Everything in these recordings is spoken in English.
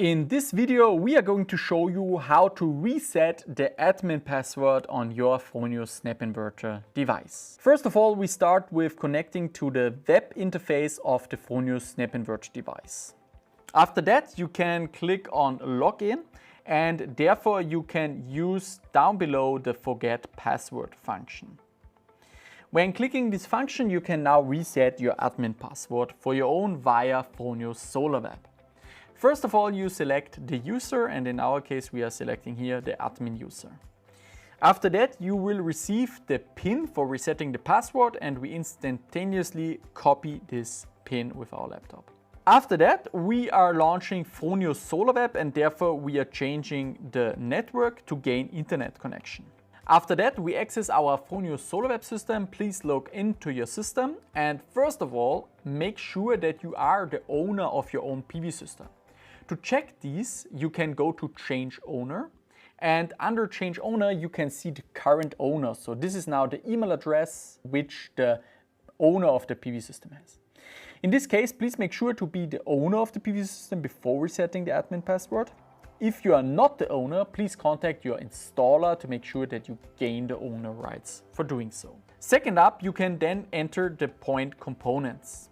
In this video, we are going to show you how to reset the admin password on your Fronius SnapINverter device. First of all, we start with connecting to the web interface of the Fronius SnapINverter device. After that, you can click on Login, and therefore you can use down below the Forget Password function. When clicking this function, you can now reset your admin password for your own via Fronius SolarWeb. First of all, you select the user, and in our case we are selecting here the admin user. After that, you will receive the PIN for resetting the password, and we instantaneously copy this PIN with our laptop. After that, we are launching Fronius SolarWeb, and therefore we are changing the network to gain internet connection. After that, we access our Fronius SolarWeb system. Please log into your system, and first of all, make sure that you are the owner of your own PV system. To check these, you can go to Change Owner, and under Change Owner you can see the current owner. So this is now the email address which the owner of the PV system has. In this case, please make sure to be the owner of the PV system before resetting the admin password. If you are not the owner, please contact your installer to make sure that you gain the owner rights for doing so. Second up, you can then enter the point components.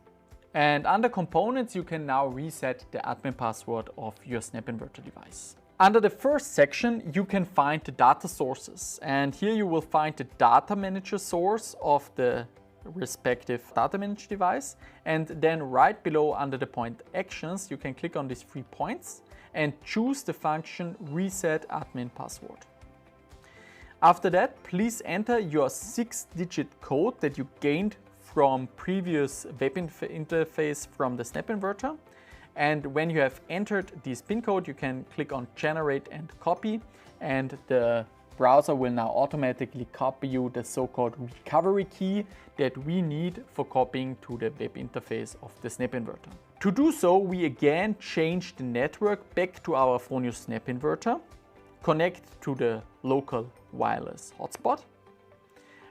And under components, you can now reset the admin password of your SnapINverter device. Under the first section, you can find the data sources. And here you will find the data manager source of the respective data manager device. And then right below under the point actions, you can click on these 3 points and choose the function reset admin password. After that, please enter your 6-digit code that you gained from previous web interface from the SnapINverter. And when you have entered this PIN code, you can click on Generate and Copy, and the browser will now automatically copy you the so-called recovery key that we need for copying to the web interface of the SnapINverter. To do so, we again change the network back to our Fronius SnapINverter, connect to the local wireless hotspot,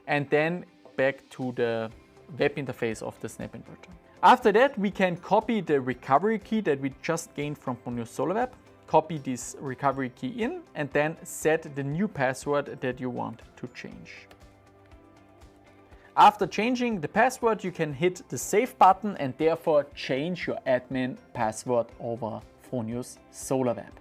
and then back to the web interface of the SnapINverter. After that, we can copy the recovery key that we just gained from Fronius SolarWeb, copy this recovery key in, and then set the new password that you want to change. After changing the password, you can hit the Save button and therefore change your admin password over Fronius SolarWeb.